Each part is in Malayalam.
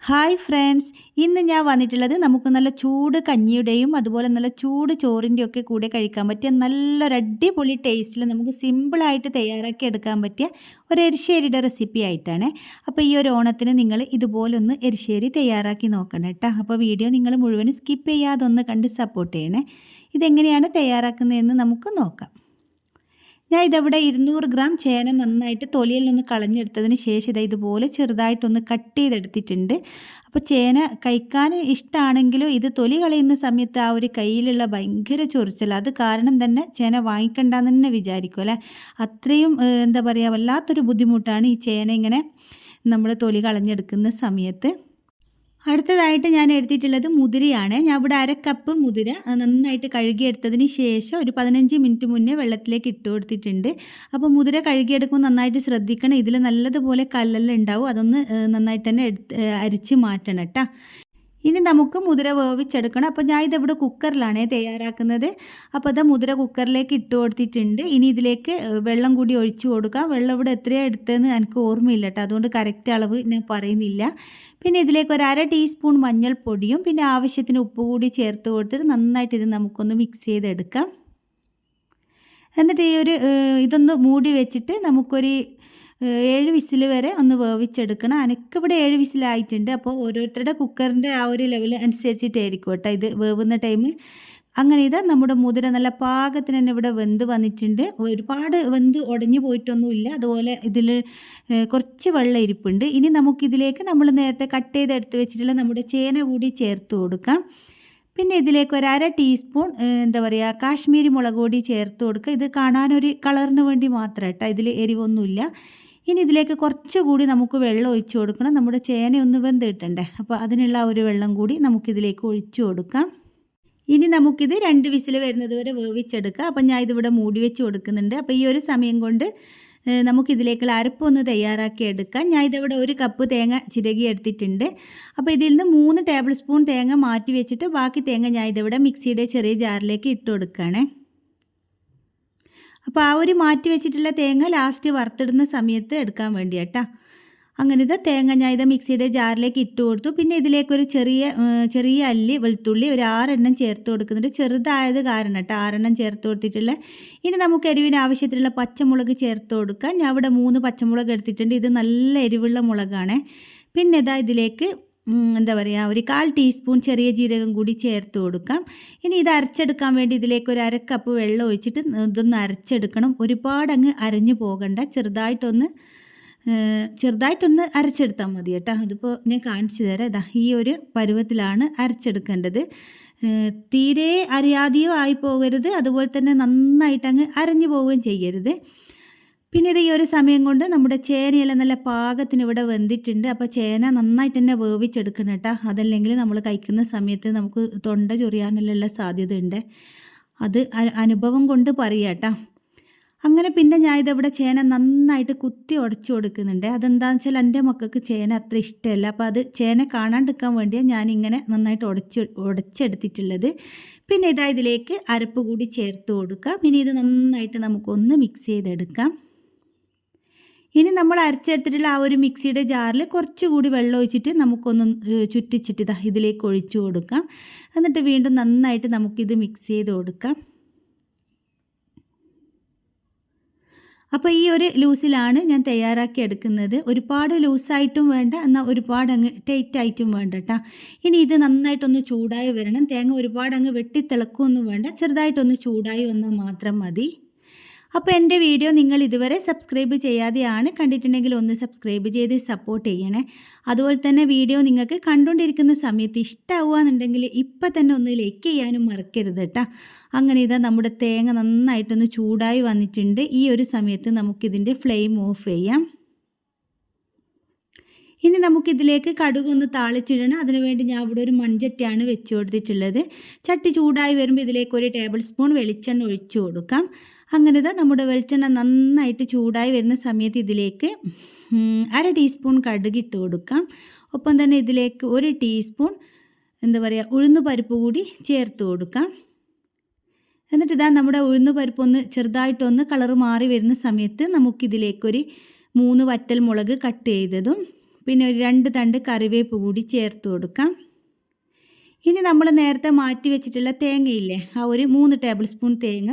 ഹായ് ഫ്രണ്ട്സ്, ഇന്ന് ഞാൻ വന്നിട്ടുള്ളത് നമുക്ക് നല്ല ചൂട് കഞ്ഞിയുടെയും അതുപോലെ നല്ല ചൂട് ചോറിൻ്റെയും ഒക്കെ കൂടെ കഴിക്കാൻ പറ്റിയ നല്ലൊരു അടിപൊളി ടേസ്റ്റിൽ നമുക്ക് സിമ്പിളായിട്ട് തയ്യാറാക്കി എടുക്കാൻ പറ്റിയ ഒരു എരിശ്ശേരിയുടെ റെസിപ്പി ആയിട്ടാണ്. അപ്പോൾ ഈ ഒരു ഓണത്തിന് നിങ്ങൾ ഇതുപോലൊന്ന് എരിശ്ശേരി തയ്യാറാക്കി നോക്കണം കേട്ടോ. അപ്പോൾ വീഡിയോ നിങ്ങൾ മുഴുവനും സ്കിപ്പ് ചെയ്യാതെ ഒന്ന് കണ്ട് സപ്പോർട്ട് ചെയ്യണേ. ഇതെങ്ങനെയാണ് തയ്യാറാക്കുന്നതെന്ന് നമുക്ക് നോക്കാം. ഞാൻ ഇതവിടെ 200 ഗ്രാം ചേന നന്നായിട്ട് തൊലിയിൽ നിന്ന് കളഞ്ഞെടുത്തതിന് ശേഷം ഇതുപോലെ ചെറുതായിട്ടൊന്ന് കട്ട് ചെയ്തെടുത്തിട്ടുണ്ട്. അപ്പോൾ ചേന കഴിക്കാൻ ഇഷ്ടമാണെങ്കിലും ഇത് തൊലി കളയുന്ന സമയത്ത് ആ ഒരു കയ്യിലുള്ള ഭയങ്കര ചൊറിച്ചൽ അത് കാരണം തന്നെ ചേന വാങ്ങിക്കണ്ടെന്ന് തന്നെ വിചാരിക്കും അല്ലേ. അത്രയും എന്താ പറയുക, വല്ലാത്തൊരു ബുദ്ധിമുട്ടാണ് ഈ ചേന ഇങ്ങനെ നമ്മൾ തൊലി കളഞ്ഞെടുക്കുന്ന സമയത്ത്. അടുത്തതായിട്ട് ഞാൻ എടുത്തിട്ടുള്ളത് മുതിരയാണ്. ഞാൻ ഇവിടെ 1/2 കപ്പ് മുതിര നന്നായിട്ട് കഴുകിയെടുത്തതിന് ശേഷം ഒരു 15 മിനിറ്റ് മുന്നേ വെള്ളത്തിലേക്ക് ഇട്ട് കൊടുത്തിട്ടുണ്ട്. അപ്പോൾ മുതിര കഴുകിയെടുക്കുമ്പോൾ നന്നായിട്ട് ശ്രദ്ധിക്കണം, ഇതിൽ നല്ലതുപോലെ കല്ലെല്ലാം ഉണ്ടാവും, അതൊന്ന് നന്നായിട്ട് തന്നെ അരിച്ച് മാറ്റണം കേട്ടോ. ഇനി നമുക്ക് മുതിര വേവിച്ചെടുക്കണം. അപ്പോൾ ഞാൻ ഇതിവിടെ കുക്കറിലാണ് തയ്യാറാക്കുന്നത്. അപ്പോൾ അത് മുതിര കുക്കറിലേക്ക് ഇട്ട് കൊടുത്തിട്ടുണ്ട്. ഇനി ഇതിലേക്ക് വെള്ളം കൂടി ഒഴിച്ചു കൊടുക്കാം. വെള്ളം ഇവിടെ എത്രയാണ് എടുത്തതെന്ന് എനിക്ക് ഓർമ്മയില്ല കേട്ടോ, അതുകൊണ്ട് കറക്റ്റ് അളവ് ഞാൻ പറയുന്നില്ല. പിന്നെ ഇതിലേക്ക് ഒരു 1/2 ടീസ്പൂൺ മഞ്ഞൾപ്പൊടിയും പിന്നെ ആവശ്യത്തിന് ഉപ്പ് കൂടി ചേർത്ത് കൊടുത്തിട്ട് നന്നായിട്ട് ഇത് നമുക്കൊന്ന് മിക്സ് ചെയ്തെടുക്കാം. എന്നിട്ട് ഇതൊന്ന് മൂടി വെച്ചിട്ട് നമുക്കൊരു 7 വിസിൽ വരെ ഒന്ന് വേവിച്ചെടുക്കണം. എനിക്കിവിടെ 7 വിസിലായിട്ടുണ്ട്. അപ്പോൾ ഓരോരുത്തരുടെ കുക്കറിൻ്റെ ആ ഒരു ലെവൽ അനുസരിച്ചിട്ടായിരിക്കും കേട്ടോ ഇത് വേവുന്ന ടൈം. അങ്ങനെ ഇതാ നമ്മുടെ മുതിര നല്ല പാകത്തിന് തന്നെ ഇവിടെ വെന്ത് വന്നിട്ടുണ്ട്. ഒരുപാട് വെന്ത് ഉടഞ്ഞു പോയിട്ടൊന്നുമില്ല. അതുപോലെ ഇതിൽ കുറച്ച് വെള്ളം ഇരിപ്പുണ്ട്. ഇനി നമുക്കിതിലേക്ക് നമ്മൾ നേരത്തെ കട്ട് ചെയ്തെടുത്ത് വെച്ചിട്ടുള്ള നമ്മുടെ ചേന കൂടി ചേർത്ത് കൊടുക്കാം. പിന്നെ ഇതിലേക്ക് ഒരു 1/2 ടീസ്പൂൺ എന്താ പറയുക കാശ്മീരി മുളക് പൊടി ചേർത്ത് കൊടുക്കുക. ഇത് കാണാനൊരു കളറിന് വേണ്ടി മാത്രം കേട്ടോ, ഇതിൽ എരിവൊന്നുമില്ല. ഇനി ഇതിലേക്ക് കുറച്ചുകൂടി നമുക്ക് വെള്ളം ഒഴിച്ച് കൊടുക്കണം. നമ്മുടെ ചേന ഒന്ന് വെന്ത് കിട്ടണ്ടേ, അപ്പോൾ അതിനുള്ള ഒരു വെള്ളം കൂടി നമുക്കിതിലേക്ക് ഒഴിച്ചു കൊടുക്കാം. ഇനി നമുക്കിത് 2 വിസിൽ വരുന്നത് വരെ വേവിച്ചെടുക്കാം. അപ്പം ഞാൻ ഇതിവിടെ മൂടി വെച്ച് കൊടുക്കുന്നുണ്ട്. അപ്പോൾ ഈ ഒരു സമയം കൊണ്ട് നമുക്കിതിലേക്കുള്ള അരപ്പൊന്ന് തയ്യാറാക്കി എടുക്കാം. ഞാൻ ഇതിവിടെ 1 കപ്പ് തേങ്ങ ചിരകി എടുത്തിട്ടുണ്ട്. അപ്പോൾ ഇതിൽ നിന്ന് 3 ടേബിൾ സ്പൂൺ തേങ്ങ മാറ്റി വെച്ചിട്ട് ബാക്കി തേങ്ങ ഞാൻ ഇതിവിടെ മിക്സിയുടെ ചെറിയ ജാറിലേക്ക് ഇട്ട് കൊടുക്കുകയാണ്. അപ്പോൾ ആ ഒരു മാറ്റി വെച്ചിട്ടുള്ള തേങ്ങ ലാസ്റ്റ് വറുത്തിടുന്ന സമയത്ത് എടുക്കാൻ വേണ്ടി കേട്ടോ. അങ്ങനെ ഇത് തേങ്ങ ഞാൻ ഇത് മിക്സിയുടെ ജാറിലേക്ക് ഇട്ട് കൊടുത്തു. പിന്നെ ഇതിലേക്കൊരു ചെറിയ അല്ലി വെളുത്തുള്ളി ഒരു 6 എണ്ണം ചേർത്ത് കൊടുക്കുന്നുണ്ട്. ചെറുതായത് കാരണം കേട്ടോ 6 എണ്ണം ചേർത്ത് കൊടുത്തിട്ടുള്ള. ഇനി നമുക്ക് എരിവിന് ആവശ്യത്തിലുള്ള പച്ചമുളക് ചേർത്ത് കൊടുക്കാം. ഞാൻ ഇവിടെ 3 പച്ചമുളക് എടുത്തിട്ടുണ്ട്. ഇത് നല്ല എരിവുള്ള മുളകാണ്. പിന്നെ ഇതാ ഇതിലേക്ക് എന്താ പറയുക ഒരു 1/4 ടീസ്പൂൺ ചെറിയ ജീരകം കൂടി ചേർത്ത് കൊടുക്കാം. ഇനി ഇത് അരച്ചെടുക്കാൻ വേണ്ടി ഇതിലേക്ക് ഒരു 1/2 കപ്പ് വെള്ളം ഒഴിച്ചിട്ട് ഇതൊന്ന് അരച്ചെടുക്കണം. ഒരുപാട് അങ്ങ് അരഞ്ഞു പോകണ്ട, ചെറുതായിട്ടൊന്ന് അരച്ചെടുത്താൽ മതി കേട്ടോ. അതിപ്പോൾ ഞാൻ കാണിച്ചു തരാം. ഇതാ ഈ ഒരു പരുവത്തിലാണ് അരച്ചെടുക്കേണ്ടത്. തീരെ അരിയാതെയോ ആയി പോകരുത്, അതുപോലെ തന്നെ നന്നായിട്ട് അങ്ങ് അരഞ്ഞു പോവുകയും ചെയ്യരുത്. പിന്നെ ഇത് ഈ ഒരു സമയം കൊണ്ട് നമ്മുടെ ചേനയെല്ലാം നല്ല പാകത്തിന് ഇവിടെ വെന്തിട്ടുണ്ട്. അപ്പോൾ ചേന നന്നായിട്ട് തന്നെ വേവിച്ചെടുക്കണം കേട്ടോ, അതല്ലെങ്കിൽ നമ്മൾ കഴിക്കുന്ന സമയത്ത് നമുക്ക് തൊണ്ട ചൊറിയാനുള്ള സാധ്യത ഉണ്ട്. അത് അനുഭവം കൊണ്ട് പറയാം കേട്ടോ. അങ്ങനെ പിന്നെ ഞാൻ ഇതവിടെ ചേന നന്നായിട്ട് കുത്തി ഉടച്ചു കൊടുക്കുന്നുണ്ട്. അതെന്താണെന്ന് വെച്ചാൽ എൻ്റെ മക്കൾക്ക് ചേന അത്ര ഇഷ്ടമല്ല. അപ്പോൾ അത് ചേന കാണാണ്ടിരിക്കാൻ വേണ്ടിയാണ് ഞാനിങ്ങനെ നന്നായിട്ട് ഉടച്ചെടുത്തിട്ടുള്ളത്. പിന്നെ ഇതാ ഇതിലേക്ക് അരപ്പ് കൂടി ചേർത്ത് കൊടുക്കാം. ഇനി ഇത് നന്നായിട്ട് നമുക്കൊന്ന് മിക്സ് ചെയ്തെടുക്കാം. ഇനി നമ്മൾ അരച്ചെടുത്തിട്ടുള്ള ആ ഒരു മിക്സിയുടെ ജാറിൽ കുറച്ചുകൂടി വെള്ളം ഒഴിച്ചിട്ട് നമുക്കൊന്ന് ചുറ്റിച്ചിട്ട് ഇതാ ഇതിലേക്ക് ഒഴിച്ചു കൊടുക്കാം. എന്നിട്ട് വീണ്ടും നന്നായിട്ട് നമുക്കിത് മിക്സ് ചെയ്ത് കൊടുക്കാം. അപ്പോൾ ഈ ഒരു ലൂസിലാണ് ഞാൻ തയ്യാറാക്കി എടുക്കുന്നത്. ഒരുപാട് ലൂസായിട്ടും വേണ്ട, എന്നാൽ ഒരുപാട് അങ്ങ് ടൈറ്റായിട്ടും വേണ്ട കേട്ടോ. ഇനി ഇത് നന്നായിട്ടൊന്ന് ചൂടായി വരണം. തേങ്ങ ഒരുപാട് അങ്ങ് വെട്ടിത്തിളക്കുകയൊന്നും വേണ്ട, ചെറുതായിട്ടൊന്ന് ചൂടായി വന്നാൽ മാത്രം മതി. അപ്പോൾ എൻ്റെ വീഡിയോ നിങ്ങൾ ഇതുവരെ സബ്സ്ക്രൈബ് ചെയ്യാതെയാണ് കണ്ടിട്ടുണ്ടെങ്കിൽ ഒന്ന് സബ്സ്ക്രൈബ് ചെയ്ത് സപ്പോർട്ട് ചെയ്യണേ. അതുപോലെ തന്നെ വീഡിയോ നിങ്ങൾക്ക് കണ്ടുകൊണ്ടിരിക്കുന്ന സമയത്ത് ഇഷ്ടമാവുകയെന്നുണ്ടെങ്കിൽ ഇപ്പം തന്നെ ഒന്ന് ലൈക്ക് ചെയ്യാനും മറക്കരുത് കേട്ടോ. അങ്ങനെ ഇതാ നമ്മുടെ തേങ്ങ നന്നായിട്ടൊന്ന് ചൂടായി വന്നിട്ടുണ്ട്. ഈ ഒരു സമയത്ത് നമുക്കിതിൻ്റെ ഫ്ലെയിം ഓഫ് ചെയ്യാം. ഇനി നമുക്കിതിലേക്ക് കടുകൊന്ന് താളിച്ചിടണം. അതിനുവേണ്ടി ഞാൻ ഇവിടെ ഒരു മൺചട്ടിയാണ് വെച്ച് കൊടുത്തിട്ടുള്ളത്. ചട്ടി ചൂടായി വരുമ്പോൾ ഇതിലേക്ക് 1 ടേബിൾ സ്പൂൺ വെളിച്ചെണ്ണ ഒഴിച്ചു കൊടുക്കാം. അങ്ങനെ ഇതാ നമ്മുടെ വെളിച്ചെണ്ണ നന്നായിട്ട് ചൂടായി വരുന്ന സമയത്ത് ഇതിലേക്ക് 1/2 ടീസ്പൂൺ കടുക് ഇട്ട് കൊടുക്കാം. ഒപ്പം തന്നെ ഇതിലേക്ക് 1 ടീസ്പൂൺ എന്താ പറയുക ഉഴുന്ന് പരിപ്പ് കൂടി ചേർത്ത് കൊടുക്കാം. എന്നിട്ട് ഇതാ നമ്മുടെ ഉഴുന്ന് പരിപ്പൊന്ന് ചെറുതായിട്ടൊന്ന് കളറ് മാറി വരുന്ന സമയത്ത് നമുക്കിതിലേക്കൊരു 3 വറ്റൽ മുളക് കട്ട് ചെയ്തതും പിന്നെ ഒരു 2 തണ്ട് കറിവേപ്പ് കൂടി ചേർത്ത് കൊടുക്കാം. ഇനി നമ്മൾ നേരത്തെ മാറ്റി വെച്ചിട്ടുള്ള തേങ്ങയില്ലേ, ആ ഒരു 3 ടേബിൾ സ്പൂൺ തേങ്ങ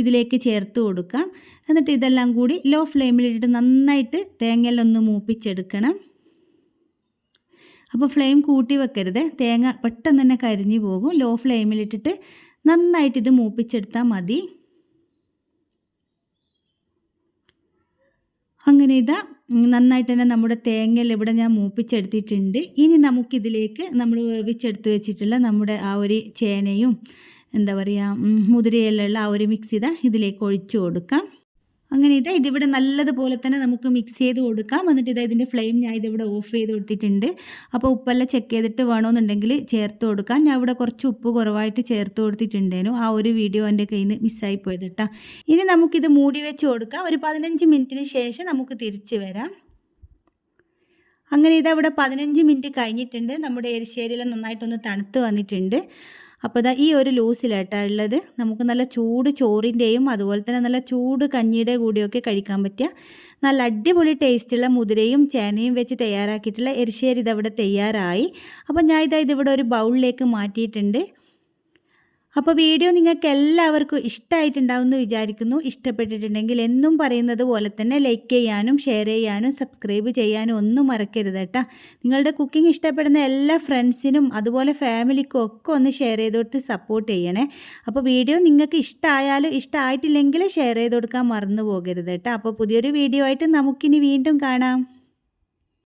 ഇതിലേക്ക് ചേർത്ത് കൊടുക്കാം. എന്നിട്ട് ഇതെല്ലാം കൂടി ലോ ഫ്ലെയിമിലിട്ടിട്ട് നന്നായിട്ട് തേങ്ങയെല്ലാം ഒന്ന് മൂപ്പിച്ചെടുക്കണം. അപ്പോൾ ഫ്ലെയിം കൂട്ടി വെക്കരുത്, തേങ്ങ പെട്ടെന്ന് തന്നെ കരിഞ്ഞു പോകും. ലോ ഫ്ലെയിമിലിട്ടിട്ട് നന്നായിട്ട് ഇത് മൂപ്പിച്ചെടുത്താൽ മതി. അങ്ങനെ ഇതാ നന്നായിട്ട് തന്നെ നമ്മുടെ തേങ്ങയെല്ലാം ഇവിടെ ഞാൻ മൂപ്പിച്ചെടുത്തിട്ടുണ്ട്. ഇനി നമുക്കിതിലേക്ക് നമ്മൾ വേവിച്ചെടുത്ത് വെച്ചിട്ടുള്ള നമ്മുടെ ആ ഒരു ചേനയും എന്താ പറയുക മുതിരയെല്ലാം ആ ഒരു മിക്സ് ഇതിലേക്ക് ഒഴിച്ചു കൊടുക്കാം. അങ്ങനെ ഇതിവിടെ നല്ലതുപോലെ തന്നെ നമുക്ക് മിക്സ് ചെയ്ത് കൊടുക്കാം. എന്നിട്ട് ഇതിൻ്റെ ഫ്ലെയിം ഞാൻ ഇതിവിടെ ഓഫ് ചെയ്ത് കൊടുത്തിട്ടുണ്ട്. അപ്പോൾ ഉപ്പെല്ലാം ചെക്ക് ചെയ്തിട്ട് വേണമെന്നുണ്ടെങ്കിൽ ചേർത്ത് കൊടുക്കാം. ഞാൻ ഇവിടെ കുറച്ച് ഉപ്പ് കുറവായിട്ട് ചേർത്ത് കൊടുത്തിട്ടുണ്ടേനു. ആ ഒരു വീഡിയോ എൻ്റെ കയ്യിൽ നിന്ന് മിസ്സായി പോയത് കേട്ടോ. ഇനി നമുക്കിത് മൂടി വെച്ച് കൊടുക്കാം. ഒരു 15 മിനിറ്റിന് ശേഷം നമുക്ക് തിരിച്ച് വരാം. അങ്ങനെ ഇവിടെ 15 മിനിറ്റ് കഴിഞ്ഞിട്ടുണ്ട്. നമ്മുടെ എരിശ്ശേരിയെല്ലാം നന്നായിട്ടൊന്ന് തണുത്ത് വന്നിട്ടുണ്ട്. അപ്പോൾ ഈ ഒരു ലൂസിലാട്ടാ ഉള്ളത്. നമുക്ക് നല്ല ചൂട് ചോറിൻ്റെയും അതുപോലെ തന്നെ നല്ല ചൂട് കഞ്ഞിയുടെ കൂടെയൊക്കെ കഴിക്കാൻ പറ്റിയ നല്ല അടിപൊളി ടേസ്റ്റുള്ള മുതിരയും ചേനയും വെച്ച് തയ്യാറാക്കിയിട്ടുള്ള എരിശ്ശേരി ഇതവിടെ തയ്യാറായി. അപ്പോൾ ഞാൻ ഇതിവിടെ ഒരു ബൗളിലേക്ക് മാറ്റിയിട്ടുണ്ട്. അപ്പോൾ വീഡിയോ നിങ്ങൾക്ക് എല്ലാവർക്കും ഇഷ്ടമായിട്ടുണ്ടാവുമെന്ന് വിചാരിക്കുന്നു. ഇഷ്ടപ്പെട്ടിട്ടുണ്ടെങ്കിൽ എന്നും പറയുന്നത് പോലെ തന്നെ ലൈക്ക് ചെയ്യാനും ഷെയർ ചെയ്യാനും സബ്സ്ക്രൈബ് ചെയ്യാനും ഒന്നും മറക്കരുത് കേട്ടോ. നിങ്ങളുടെ കുക്കിംഗ് ഇഷ്ടപ്പെടുന്ന എല്ലാ ഫ്രണ്ട്സിനും അതുപോലെ ഫാമിലിക്കും ഒക്കെ ഒന്ന് ഷെയർ ചെയ്ത് കൊടുത്ത് സപ്പോർട്ട് ചെയ്യണേ. അപ്പോൾ വീഡിയോ നിങ്ങൾക്ക് ഇഷ്ടമായാലും ഇഷ്ടമായിട്ടില്ലെങ്കിൽ ഷെയർ ചെയ്ത് കൊടുക്കാൻ മറന്നു പോകരുത് കേട്ടോ. അപ്പോൾ പുതിയൊരു വീഡിയോ ആയിട്ട് നമുക്കിനി വീണ്ടും കാണാം.